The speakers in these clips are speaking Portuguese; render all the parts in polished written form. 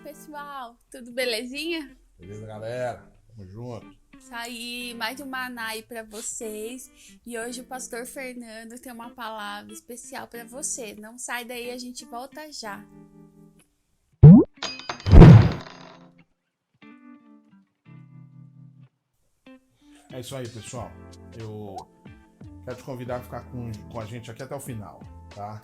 pessoal, tudo belezinha? Beleza, galera? Tamo junto. Isso aí, mais um maná aí pra vocês. E hoje o pastor Fernando tem uma palavra especial pra você. Não sai daí, a gente volta já. É isso aí, pessoal. Eu quero te convidar a ficar com a gente aqui até o final, tá?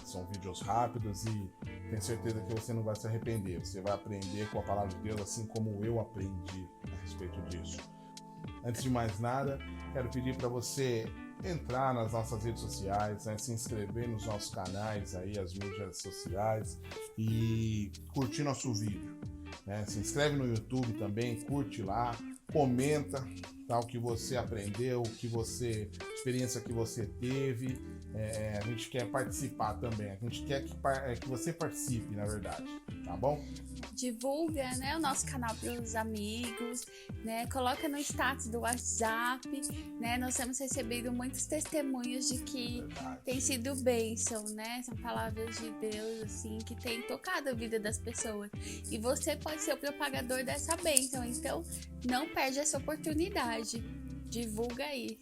São vídeos rápidos e tenho certeza que você não vai se arrepender. Você vai aprender com a palavra de Deus assim como eu aprendi a respeito disso. Antes de mais nada, quero pedir para você entrar nas nossas redes sociais, né? Se inscrever nos nossos canais aí, as mídias sociais e curtir nosso vídeo, né? Se inscreve no YouTube também, curte lá, comenta, tá, o que você aprendeu, experiência que você teve. A gente quer participar também, a gente quer que você participe, na verdade, tá bom? Divulga, né, o nosso canal para os amigos, né? Coloca no status do WhatsApp, né? Nós temos recebido muitos testemunhos de que tem sido bênção, né? São palavras de Deus, assim, que tem tocado a vida das pessoas. E você pode ser o propagador dessa bênção, então não perde essa oportunidade. Divulga aí.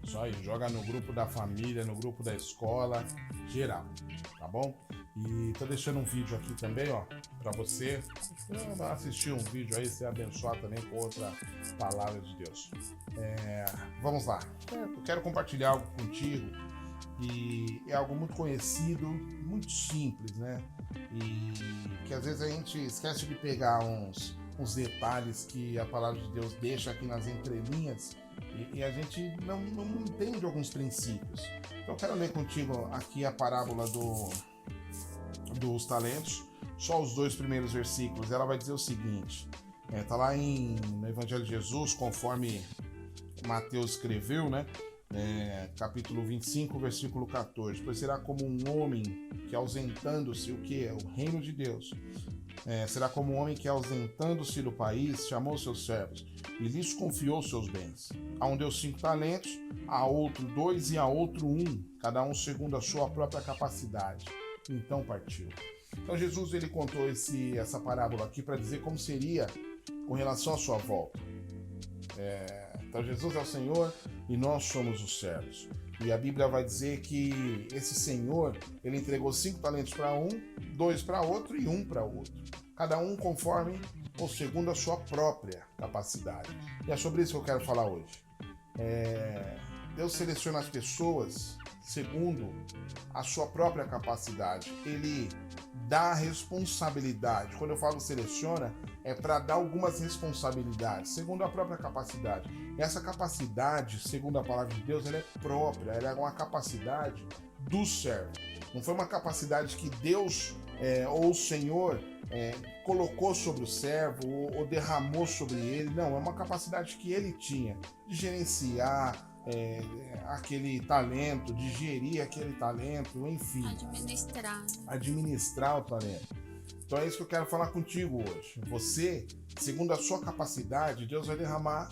Isso aí, joga no grupo da família, no grupo da escola, geral, tá bom? E tô deixando um vídeo aqui também, ó, pra você assistir um vídeo aí, ser abençoado também com outra palavra de Deus. Vamos lá, eu quero compartilhar algo contigo e é algo muito conhecido, muito simples, né? E que às vezes a gente esquece de pegar uns detalhes que a palavra de Deus deixa aqui nas entrelinhas e a gente não entende alguns princípios. Então eu quero ler contigo aqui a parábola dos talentos, só os 2 primeiros versículos. Ela vai dizer o seguinte, tá lá no Evangelho de Jesus, conforme Mateus escreveu, né? Capítulo 25, versículo 14. Pois será como um homem que ausentando-se, o que é? O reino de Deus. Será como um homem que ausentando-se do país, chamou seus servos e lhes confiou seus bens. A um deu 5 talentos, a outro 2 e a outro 1, cada um segundo a sua própria capacidade. Então partiu. Então Jesus ele contou essa parábola aqui para dizer como seria com relação à sua volta. Então Jesus é o Senhor e nós somos os servos. E a Bíblia vai dizer que esse Senhor, ele entregou 5 talentos para um, 2 para outro e 1 para outro. Cada um conforme ou segundo a sua própria capacidade. E é sobre isso que eu quero falar hoje. Deus seleciona as pessoas segundo a sua própria capacidade. Ele dá responsabilidade. Quando eu falo seleciona, é para dar algumas responsabilidades, segundo a própria capacidade. E essa capacidade, segundo a palavra de Deus, ela é própria, ela é uma capacidade do servo. Não foi uma capacidade que Deus ou o Senhor colocou sobre o servo ou derramou sobre ele. Não, é uma capacidade que ele tinha de gerenciar aquele talento, de gerir aquele talento, enfim. Administrar o talento. Então é isso que eu quero falar contigo hoje. Você, segundo a sua capacidade, Deus vai derramar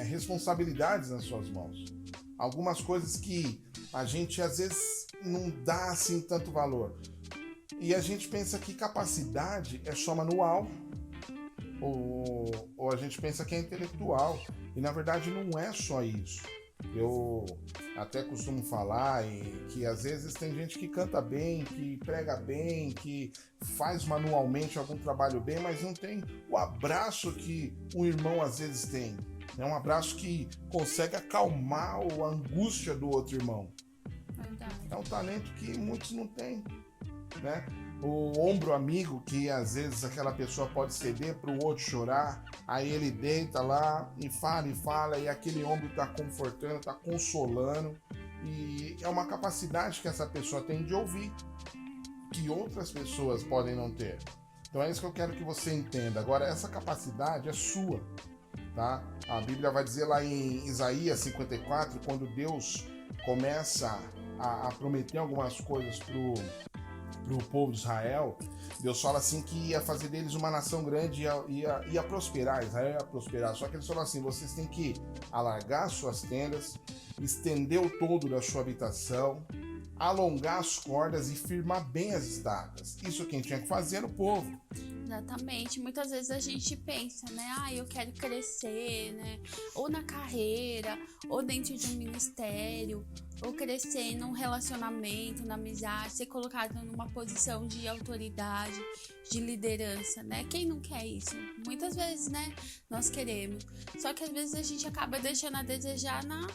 responsabilidades nas suas mãos. Algumas coisas que a gente às vezes não dá assim tanto valor. E a gente pensa que capacidade é só manual, ou a gente pensa que é intelectual. E na verdade não é só isso. Eu até costumo falar que às vezes tem gente que canta bem, que prega bem, que faz manualmente algum trabalho bem, mas não tem o abraço que um irmão às vezes tem. É um abraço que consegue acalmar a angústia do outro irmão. É um talento que muitos não têm, né? O ombro amigo, que às vezes aquela pessoa pode ceder para o outro chorar, aí ele deita lá e fala, e aquele ombro está confortando, está consolando, e é uma capacidade que essa pessoa tem de ouvir, que outras pessoas podem não ter. Então é isso que eu quero que você entenda. Agora, essa capacidade é sua, tá? A Bíblia vai dizer lá em Isaías 54, quando Deus começa a prometer algumas coisas pro povo de Israel, Deus fala assim que ia fazer deles uma nação grande, ia prosperar, Israel ia prosperar. Só que ele falou assim, vocês têm que alargar suas tendas, estender o todo da sua habitação, alongar as cordas e firmar bem as estacas. Isso quem tinha que fazer era o povo. Exatamente. Muitas vezes a gente pensa, né? Eu quero crescer, né? Ou na carreira, ou dentro de um ministério, ou crescer num relacionamento, na amizade, ser colocado numa posição de autoridade, de liderança, né? Quem não quer isso? Muitas vezes, né? Nós queremos. Só que às vezes a gente acaba deixando a desejar no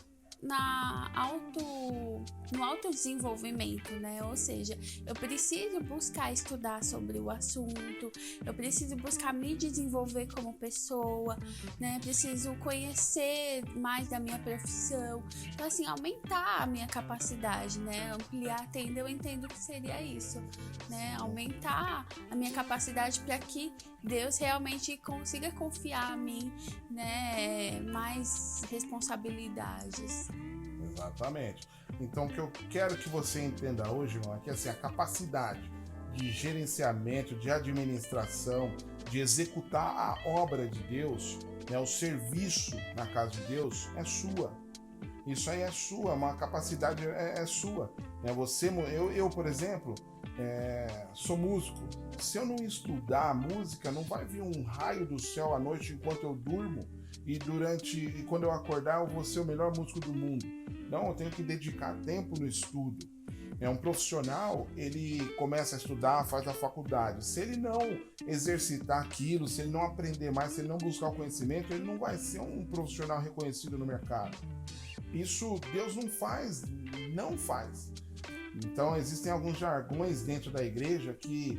autodesenvolvimento, né? Ou seja, eu preciso buscar estudar sobre o assunto, eu preciso buscar me desenvolver como pessoa, né? Preciso conhecer mais da minha profissão. Então, assim, aumentar a minha capacidade, né? Ampliar, eu entendo que seria isso, né? Aumentar a minha capacidade para que Deus realmente consiga confiar em mim, né? Mais responsabilidades. Exatamente. Então, o que eu quero que você entenda hoje, irmão, é que assim, a capacidade de gerenciamento, de administração, de executar a obra de Deus, né, o serviço na casa de Deus, é sua. Isso aí é sua, uma capacidade é sua. Eu, por exemplo, sou músico. Se eu não estudar música, não vai vir um raio do céu à noite enquanto eu durmo e quando eu acordar eu vou ser o melhor músico do mundo. Não, eu tenho que dedicar tempo no estudo. Um profissional, ele começa a estudar, faz a faculdade. Se ele não exercitar aquilo, se ele não aprender mais, se ele não buscar o conhecimento, ele não vai ser um profissional reconhecido no mercado. Isso Deus não faz. Então existem alguns jargões dentro da igreja que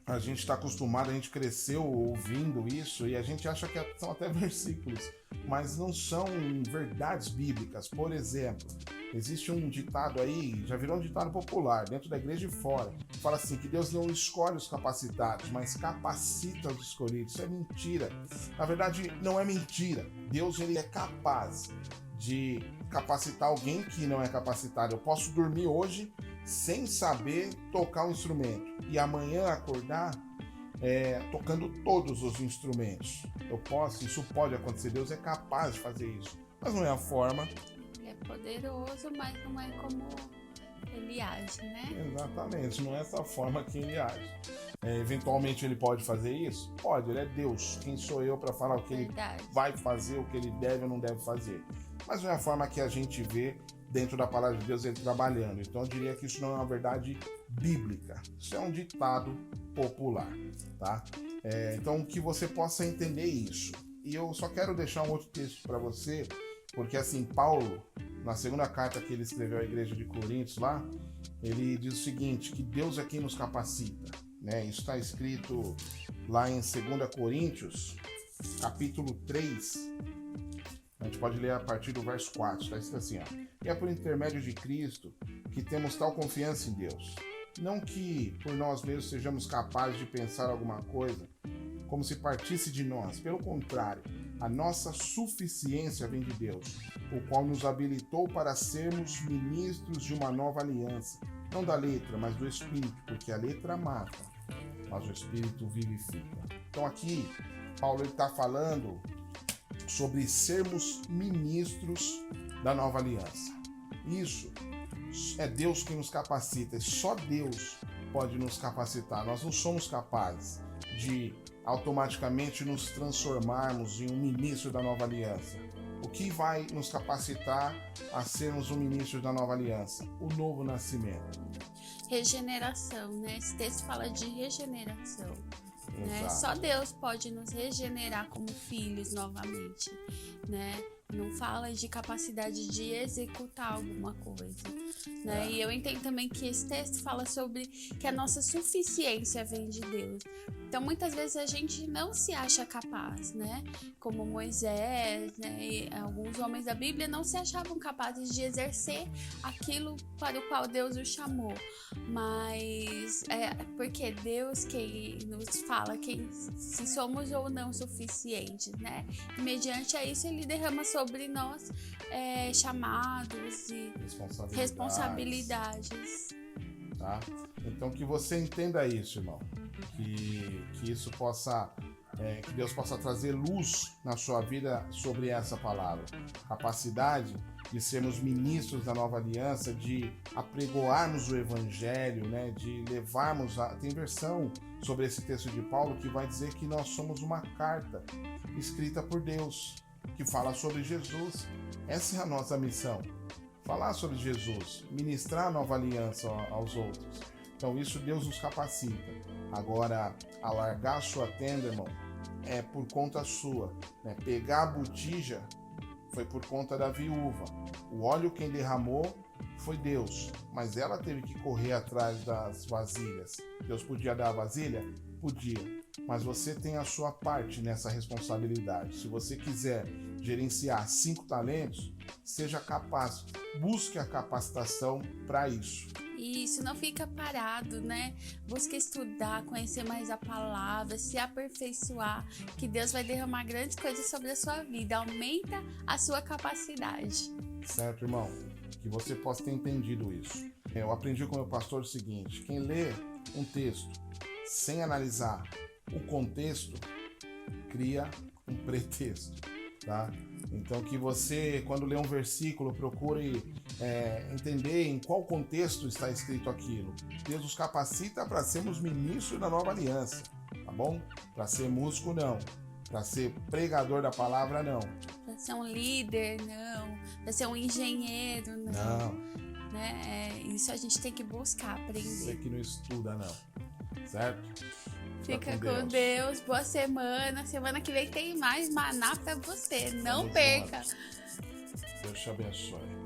a gente está acostumado, a gente cresceu ouvindo isso e a gente acha que são até versículos, mas não são verdades bíblicas. Por exemplo, existe um ditado aí, já virou um ditado popular, dentro da igreja e fora, que fala assim, que Deus não escolhe os capacitados, mas capacita os escolhidos. Isso é mentira. Na verdade, não é mentira. Deus, ele é capaz de capacitar alguém que não é capacitado. Eu posso dormir hoje sem saber tocar um instrumento e amanhã acordar tocando todos os instrumentos. Isso pode acontecer. Deus é capaz de fazer isso, mas não é a forma. Ele é poderoso, mas não é como ele age, né? Exatamente, não é essa forma que ele age. Eventualmente ele pode fazer isso? Pode, ele é Deus. Quem sou eu para falar o que ele vai fazer, o que ele deve ou não deve fazer? Mas não é a forma que a gente vê dentro da palavra de Deus ele trabalhando. Então eu diria que isso não é uma verdade bíblica. Isso é um ditado popular, tá? Então que você possa entender isso. E eu só quero deixar um outro texto para você, porque assim, Paulo, na segunda carta que ele escreveu à igreja de Coríntios lá, ele diz o seguinte, que Deus é quem nos capacita, né? Isso está escrito lá em 2 Coríntios, capítulo 3, a gente pode ler a partir do verso 4, está escrito assim, ó. E é por intermédio de Cristo que temos tal confiança em Deus. Não que por nós mesmos sejamos capazes de pensar alguma coisa como se partisse de nós. Pelo contrário, a nossa suficiência vem de Deus, o qual nos habilitou para sermos ministros de uma nova aliança. Não da letra, mas do Espírito, porque a letra mata, mas o Espírito vivifica. Então aqui, Paulo está falando sobre sermos ministros da nova aliança. Isso é Deus quem nos capacita, e só Deus pode nos capacitar. Nós não somos capazes de automaticamente nos transformarmos em um ministro da nova aliança. O que vai nos capacitar a sermos um ministro da nova aliança? O novo nascimento. Regeneração, né? Esse texto fala de regeneração. Né? Só Deus pode nos regenerar como filhos novamente, né? Não fala de capacidade de executar alguma coisa, né? E eu entendo também que esse texto fala sobre que a nossa suficiência vem de Deus. Então, muitas vezes a gente não se acha capaz, né? Como Moisés, né? E alguns homens da Bíblia não se achavam capazes de exercer aquilo para o qual Deus os chamou. Mas porque Deus quem nos fala se somos ou não suficientes, né? E mediante a isso, Ele derrama sobre nós chamados e responsabilidades. Tá? Então que você entenda isso, irmão. Que isso possa, que Deus possa trazer luz na sua vida sobre essa palavra. Capacidade de sermos ministros da nova aliança, de apregoarmos o evangelho, né, de levarmos tem versão sobre esse texto de Paulo que vai dizer que nós somos uma carta escrita por Deus, que fala sobre Jesus. Essa é a nossa missão, falar sobre Jesus, ministrar a nova aliança aos outros. Então isso Deus nos capacita. Agora, alargar a sua tenda, irmão, é por conta sua, né? Pegar a botija foi por conta da viúva. O óleo quem derramou foi Deus, mas ela teve que correr atrás das vasilhas. Deus podia dar a vasilha? Podia, mas você tem a sua parte nessa responsabilidade. Se você quiser gerenciar 5 talentos, seja capaz, busque a capacitação para isso. Isso, não fica parado, né? Busca estudar, conhecer mais a palavra, se aperfeiçoar, que Deus vai derramar grandes coisas sobre a sua vida. Aumenta a sua capacidade. Certo, irmão? Que você possa ter entendido isso. Eu aprendi com o meu pastor o seguinte: quem lê um texto sem analisar o contexto, cria um pretexto, tá? Então que você, quando lê um versículo, procure entender em qual contexto está escrito aquilo. Deus nos capacita para sermos ministros da nova aliança, tá bom? Para ser músico, não. Para ser pregador da palavra, não. Para ser um líder, não. Para ser um engenheiro, não. Né? Isso a gente tem que buscar, aprender. Você que não estuda, não. Certo? Fica com Deus. Boa semana. Semana que vem tem mais maná pra você. Não perca. Deus te abençoe.